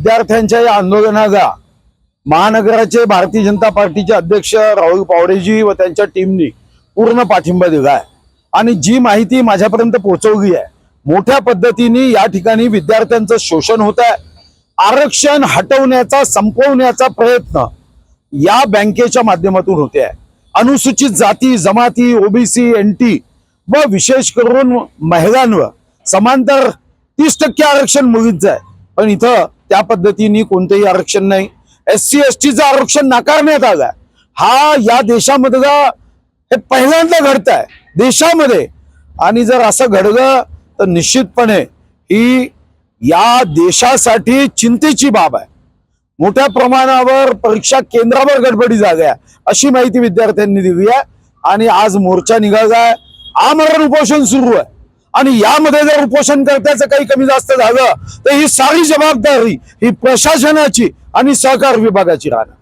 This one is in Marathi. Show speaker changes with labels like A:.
A: विद्यार्थ्यांच्या या आंदोलनाला महानगराचे भारतीय जनता पार्टीचे अध्यक्ष राहुल पावडेजी व त्यांच्या टीमनी पूर्ण पाठिंबा दिला आहे आणि जी माहिती माझ्यापर्यंत पोहोचवली आहे, मोठ्या पद्धतीने या ठिकाणी विद्यार्थ्यांचं शोषण होत आहे। आरक्षण हटवण्याचा संपवण्याचा प्रयत्न या बँकेच्या माध्यमातून होते आहे। अनुसूचित जाती जमाती ओबीसी एनटी व विशेष करून महिलांवर समांतर 30% आरक्षण मुलींचं आहे, पण इथं त्या पद्धतीने कोणतेही आरक्षण नाही। SC STचं आरक्षण नाकारण्यात आलं। हा या देशामधला हे पहिल्यांदा घडत आहे देशामध्ये आणि जर असं घडलं तर निश्चितपणे ही या देशासाठी चिंतेची बाब आहे। मोठ्या प्रमाणावर परीक्षा केंद्रावर गडबडी झाल्या अशी माहिती विद्यार्थ्यांनी दिली आहे आणि आज मोर्चा निघाला आहे, आमरण उपोषण सुरू आहे आणि यामध्ये जर उपोषण करण्याचं काही कमी जास्त झालं तर ही सारी जबाबदारी ही प्रशासनाची आणि सहकार विभागाची राहणार।